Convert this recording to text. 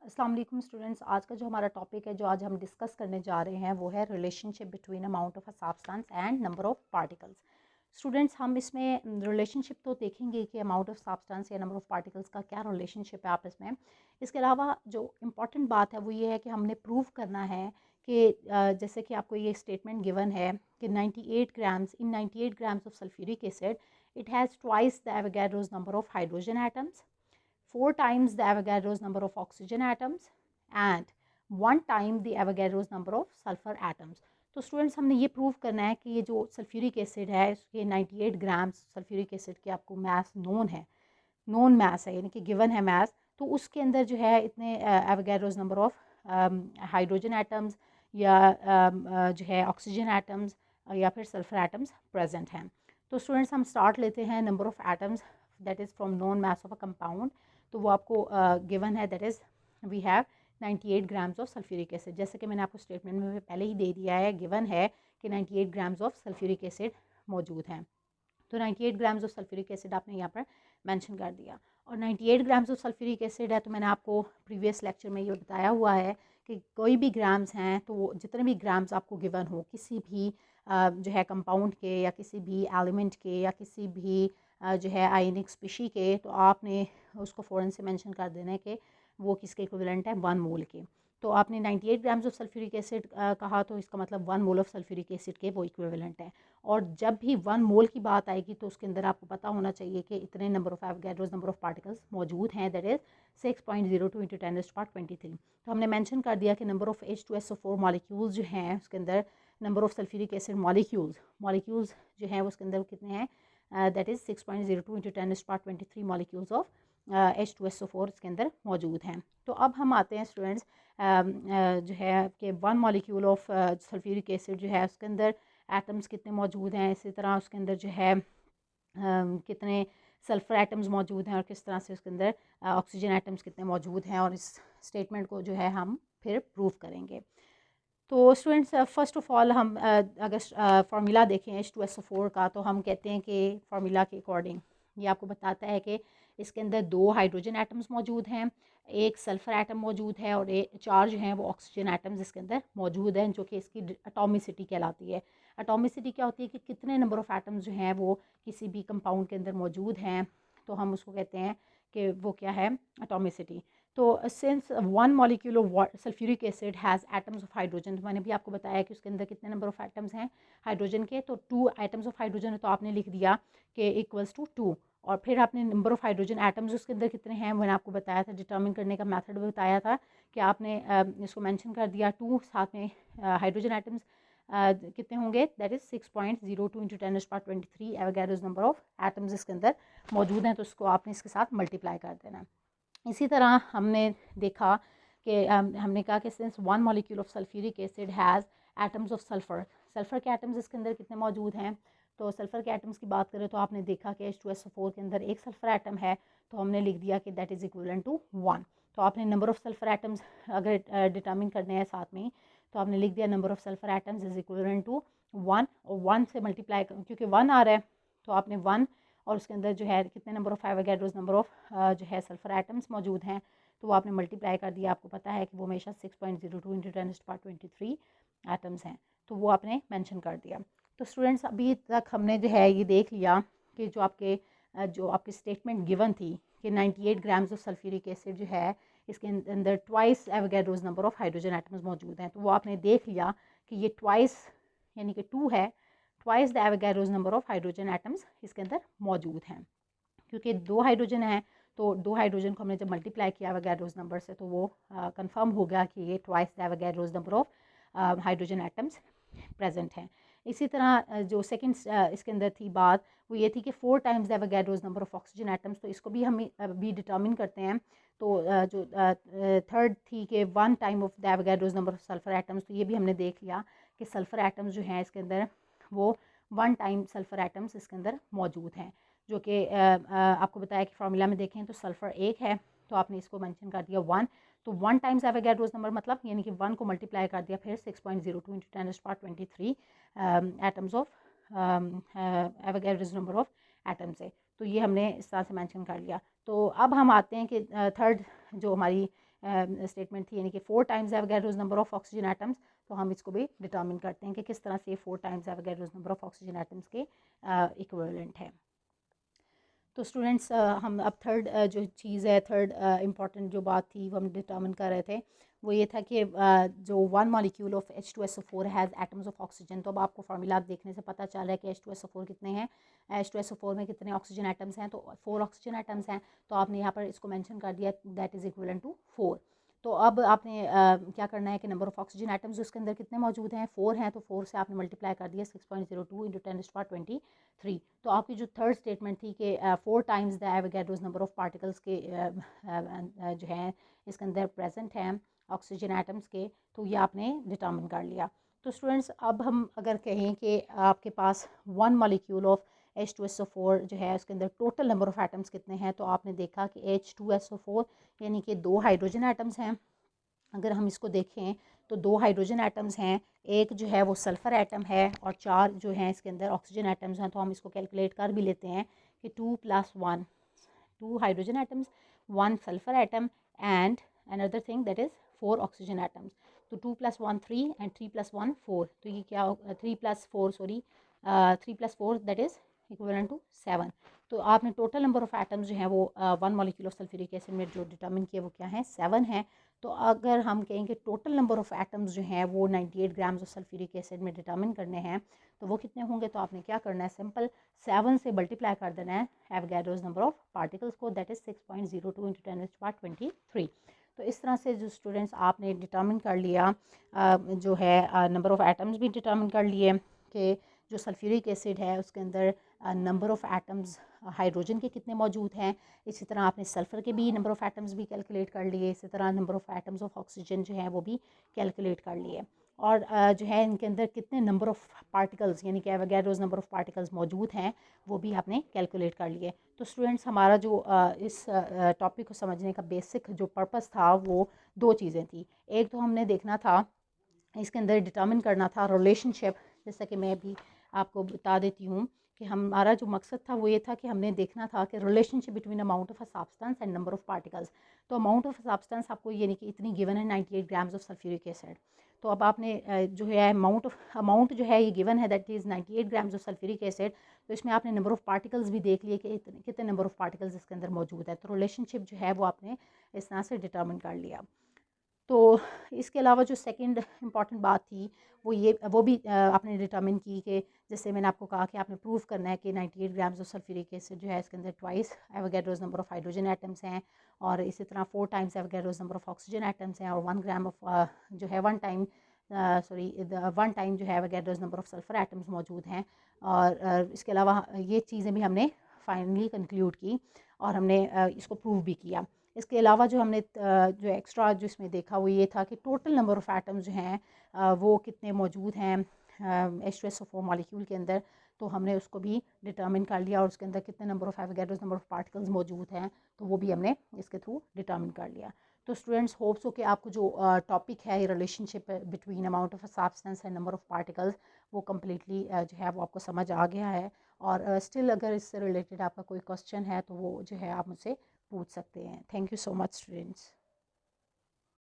अस्सलाम वालेकुम स्टूडेंट्स। आज का जो हमारा टॉपिक है जो आज हम डिस्कस करने जा रहे हैं वो है relationship between amount of a substance and number of particles. Students हम इसमें रिलेशनशिप तो देखेंगे कि अमाउंट ऑफ सब्सटेंस या नंबर ऑफ पार्टिकल्स का क्या रिलेशनशिप है आपस में। इसके अलावा जो इम्पॉर्टेंट बात है वो ये है कि हमने प्रूव करना है कि जैसे कि आपको ये स्टेटमेंट गिवन है कि 98 grams in 98 grams of sulphuric acid it has twice the Avogadro's number of hydrogen atoms, 4 times the Avogadro's number of oxygen atoms and 1 time the Avogadro's number of sulfur atoms। तो students हमने ये prove करना है कि ये जो sulphuric acid है इसके 98 ग्राम्स सल्फ्यूरिक एसिड की आपको मास नोन है, नोन मास है यानी कि गिवन है मास, तो उसके अंदर जो है इतने Avogadro's number of hydrogen atoms या जो है ऑक्सीजन एटम्स या फिर सल्फर एटम्स प्रेजेंट हैं। तो स्टूडेंट्स हम स्टार्ट लेते हैं number of atoms that is from known mass of a compound. तो वो आपको गिवन है that is we have 98 grams of sulphuric acid. जैसे कि मैंने आपको स्टेटमेंट में पहले ही दे दिया है, गिवन है कि 98 ग्राम्स ऑफ सल्फ्यूरिक एसिड मौजूद हैं। तो 98 ग्राम्स ऑफ सल्फ्यूरिक एसिड आपने यहाँ पर मेंशन कर दिया। और 98 ग्राम्स ऑफ सल्फ्यूरिक एसिड है तो मैंने आपको प्रीवियस लेक्चर में ये बताया हुआ है कि कोई भी ग्राम्स हैं तो वो जितने भी ग्राम्स आपको गिवन हो किसी भी जो है कंपाउंड के या किसी भी एलिमेंट के या किसी भी जो है आयनिक स्पीशी के, तो आपने उसको फ़ौरन से मेंशन कर देना है कि वो किसके इक्विवेलेंट है, 1 मोल के। तो आपने 98 ग्राम्स ऑफ सल्फ्यूरिक एसिड कहा तो इसका मतलब 1 मोल ऑफ सल्फ्यूरिक एसिड के वो इक्विवेलेंट है। और जब भी 1 मोल की बात आएगी तो उसके अंदर आपको पता होना चाहिए कि इतने number of Avogadro's number of particles मौजूद हैं, दैट इज़ 6.02 इंटू 10⁻23। तो हमने मेंशन कर दिया कि नंबर ऑफ H2SO4 मॉलिक्यूल्स जो हैं उसके अंदर, number of sulphuric acid molecules जो हैं उसके अंदर कितने हैं, that is 6.02 into 10⁻23 molecules of H2SO4 इसके अंदर मौजूद हैं। तो अब हम आते हैं स्टूडेंट्स जो है कि 1 मॉलिक्यूल ऑफ सल्फ्यूरिक एसिड जो है उसके अंदर एटम्स कितने मौजूद हैं, इसी तरह उसके अंदर जो है कितने सल्फर एटम्स मौजूद हैं और किस तरह से उसके अंदर ऑक्सीजन एटम्स कितने मौजूद हैं, और इस स्टेटमेंट को जो है हम फिर प्रूव करेंगे। तो स्टूडेंट्स फ़र्स्ट ऑफ़ ऑल हम अगर फार्मूला देखें H2SO4 का तो हम कहते हैं कि फार्मूला के अकॉर्डिंग ये आपको बताता है कि इसके अंदर 2 हाइड्रोजन एटम्स मौजूद हैं, एक सल्फ़र एटम मौजूद है और 4 जो हैं वो ऑक्सीजन एटम्स इसके अंदर मौजूद हैं, जो कि इसकी एटॉमिसिटी कहलाती है। एटॉमिसिटी क्या होती है कि कितने नंबर ऑफ़ एटम्स जो हैं वो किसी भी कंपाउंड के अंदर मौजूद हैं, तो हम उसको कहते हैं कि वो क्या है, एटॉमिसिटी। तो since 1 molecule of sulphuric acid has atoms of hydrogen, तो मैंने भी आपको बताया कि उसके अंदर कितने नंबर ऑफ एटम्स हैं हाइड्रोजन के, तो 2 एटम्स ऑफ हाइड्रोजन है तो आपने लिख दिया कि इक्वल्स टू 2। और फिर आपने नंबर ऑफ हाइड्रोजन एटम्स उसके अंदर कितने हैं मैंने आपको बताया था, डिटर्मिन करने का मेथड भी बताया था कि आपने इसको मेंशन कर दिया 2, साथ में हाइड्रोजन एटम्स कितने होंगे, that is 6.02 into 10⁻23 Avogadro's number of atoms इसके अंदर मौजूद हैं, तो उसको आपने इसके साथ मल्टीप्लाई कर देना। इसी तरह हमने देखा कि हमने कहा कि since 1 molecule of sulphuric acid has atoms of sulphur, sulphur के एटम्स इसके अंदर कितने मौजूद हैं, तो सल्फ़र के एटम्स की बात करें तो आपने देखा कि H2SO4 के अंदर एक सल्फ़र एटम है, तो हमने लिख दिया कि दैट इज़ इक्विवेलेंट टू 1। तो आपने नंबर ऑफ़ सल्फ़र एटम्स अगर डिटर्मिन करने हैं साथ में ही, तो आपने लिख दिया number of sulphur atoms is equivalent to 1, और 1 से मल्टीप्लाई क्योंकि 1 आ रहा है तो आपने 1 और उसके अंदर जो है कितने number of Avogadro's number of जो है सल्फ़र एटम्स मौजूद हैं, तो वो आपने मल्टीप्लाई कर दिया। आपको पता है कि वो हमेशा 6.02 इंटू 10⁻23 एटम्स हैं, तो वो आपने मेंशन कर दिया। तो स्टूडेंट्स अभी तक हमने जो है ये देख लिया कि जो आपकी स्टेटमेंट गिवन थी कि 98 ग्राम्स ऑफ सल्फ्यूरिक एसिड जो है इसके अंदर twice Avogadro's number of hydrogen atoms मौजूद हैं, तो वो आपने देख लिया कि ये ट्वाइस यानी कि 2 है, twice the Avogadro's number of hydrogen atoms इसके अंदर मौजूद हैं। क्योंकि 2 हाइड्रोजन हैं तो 2 हाइड्रोजन को हमने जब मल्टीप्लाई किया एवोगैड्रोस नंबर से, तो वो कंफर्म हो गया कि ये twice the Avogadro's number of hydrogen atoms present हैं। इसी तरह जो सेकंड इसके अंदर थी बात वो ये थी कि 4 times the Avogadro's number of oxygen atoms, तो इसको भी हम भी डिटर्मिन करते हैं। तो जो थर्ड थी कि 1 time of the Avogadro's number of sulphur atoms, तो ये भी हमने देख लिया कि सल्फ़र एटम्स जो हैं इसके अंदर वो 1 टाइम सल्फ़र एटम्स इसके अंदर मौजूद हैं, जो कि आपको बताया कि फार्मूला में देखें तो सल्फ़र 1 है तो आपने इसको मेंशन कर दिया 1, तो 1 टाइम्स एवोगैड्रोस नंबर मतलब यानी कि 1 को मल्टीप्लाई कर दिया फिर 6.02 into 10⁻23 atoms of Avogadro's number of atom से, तो ये हमने इस तरह से मेंशन कर लिया। तो अब हम आते हैं कि थर्ड जो हमारी स्टेटमेंट थी, यानी कि 4 times Avogadro's number of oxygen atoms, तो हम इसको भी डिटर्मिन करते हैं कि किस तरह से 4 times Avogadro's number of oxygen atoms के इक्विवेलेंट है। तो स्टूडेंट्स हम अब थर्ड जो चीज़ है, थर्ड इम्पॉर्टेंट जो बात थी वो हम डिटर्मिन कर रहे थे, वो ये था कि जो 1 molecule of H2SO4 has atoms of oxygen. तो अब आपको फार्मूला देखने से पता चल रहा है कि H2SO4 कितने हैं, H2SO4 में कितने ऑक्सीजन एटम्स हैं, तो 4 ऑक्सीजन एटम्स हैं। तो आपने यहाँ पर इसको मेंशन कर दिया दैट इज़ इक्विवेलेंट टू 4। तो अब आपने क्या करना है कि नंबर ऑफ ऑक्सीजन एटम्स उसके अंदर कितने मौजूद हैं, 4 हैं, तो 4 से आपने मल्टीप्लाई कर दिया 6.02 इंटू 10⁻23। तो आपकी जो थर्ड स्टेटमेंट थी कि 4 times the Avogadro's number of particles के जो है इसके अंदर प्रेजेंट हैं ऑक्सीजन एटम्स के, तो ये आपने डिटर्मिन कर लिया। तो स्टूडेंट्स अब हम अगर कहें कि आपके पास 1 मॉलिक्यूल ऑफ H2SO4 जो है उसके अंदर टोटल नंबर ऑफ एटम्स कितने हैं, तो आपने देखा कि H2SO4 यानी कि 2 हाइड्रोजन एटम्स हैं। अगर हम इसको देखें तो 2 हाइड्रोजन एटम्स हैं, एक जो है वो सल्फ़र एटम है और 4 जो हैं इसके अंदर ऑक्सीजन एटम्स हैं। तो हम इसको कैलकुलेट कर भी लेते हैं कि 2 + 1, 2 hydrogen atoms, 1 sulphur atom and another thing that is 4 oxygen atoms. तो 2 + 1 3 एंड 3 + 1 4। तो ये क्या 3 + 4 sorry 3 + 4 that is equivalent to 7। तो आपने टोटल नंबर ऑफ एटम्स जो हैं वो 1 मॉलिक्यूल ऑफ सल्फ्यूरिक एसिड में जो डिटर्मिन किए वो क्या हैं, 7 हैं। तो अगर हम कहें कि टोटल नंबर ऑफ़ एटम्स जो हैं वो 98 ग्राम्स ऑफ सल्फ्यूरिक एसिड में डिटर्मिन करने हैं, तो वो कितने होंगे, तो आपने क्या करना है, सिंपल 7 से मल्टीप्लाई कर देना है एवोगैड्रोस नंबर ऑफ पार्टिकल्स को, दैट इज़ 6.02 इंटू 10⁻23। तो इस तरह से जो स्टूडेंट्स आपने डिटर्मिन कर लिया जो है नंबर ऑफ़ एटम्स भी डिटर्मिन कर लिए कि जो सल्फ्यूरिक एसिड है उसके अंदर नंबर ऑफ़ एटम्स हाइड्रोजन के कितने मौजूद हैं। इसी तरह आपने सल्फ़र के भी नंबर ऑफ़ एटम्स भी कैलकुलेट कर लिए, इसी तरह number of atoms of oxygen जो है वो भी कैलकुलेट कर लिए, और जो है इनके अंदर कितने नंबर ऑफ़ पार्टिकल्स यानी कि एवोगैड्रोस नंबर ऑफ़ पार्टिकल्स मौजूद हैं वो भी आपने कैलकुलेट कर लिए। तो स्टूडेंट्स हमारा जो इस टॉपिक को समझने का बेसिक जो पर्पस था वो 2 चीज़ें थी। एक तो हमने देखना था, इसके अंदर डिटर्मिन करना था रिलेशनशिप, जैसा कि मैं भी आपको बता देती हूँ कि हमारा जो मकसद था वो ये था कि हमने देखना था कि relationship between amount of a substance and number of particles. तो अमाउंट ऑफ सब्सटेंस आपको यानी कि इतनी गिवन है 98 ग्राम्स ऑफ सल्फ्यूरिक एसिड। तो अब आपने जो है अमाउंट जो है ये गिवन है that is 98 grams of sulphuric acid. तो इसमें आपने नंबर ऑफ़ पार्टिकल्स भी देख लिए कि कितने नंबर ऑफ़ पार्टिकल्स इसके अंदर मौजूद है। तो रिलेशनशिप जो है वो आपने इस तरह से डिटर्मिन कर लिया। तो इसके अलावा जो सेकंड इम्पॉर्टेंट बात थी वो भी आपने डिटर्मिन की कि जैसे मैंने आपको कहा कि आपने प्रूव करना है कि 98 ग्राम्स ऑफ सल्फ्यूरिक एसिड जो है इसके अंदर twice Avogadro's number of hydrogen atoms हैं, और इसी तरह 4 times Avogadro's number of oxygen atoms हैं, और 1 ग्राम ऑफ जो है 1 टाइम जो है Avogadro's number of sulphur atoms मौजूद हैं। और इसके अलावा ये चीज़ें भी हमने फाइनली कंक्लूड की और हमने इसको प्रूव भी किया। इसके अलावा जो हमने जो एक्स्ट्रा जो इसमें देखा वो ये था कि टोटल नंबर ऑफ़ एटम्स जो हैं वो कितने मौजूद हैं H2SO4 मॉलिक्यूल के अंदर। तो हमने उसको भी डिटर्मिन कर लिया, और उसके अंदर कितने number of Avogadro's number of particles मौजूद हैं तो वो भी हमने इसके थ्रू डिटर्मिन कर लिया। तो स्टूडेंट्स होप्स हो कि आपको जो टॉपिक है relationship between amount of substance and number of particles वो कम्प्लीटली जो है वो आपको समझ आ गया है। और स्टिल अगर इससे रिलेटेड आपका कोई क्वेश्चन है तो वो जो है आप मुझसे पूछ सकते हैं। Thank you so much students.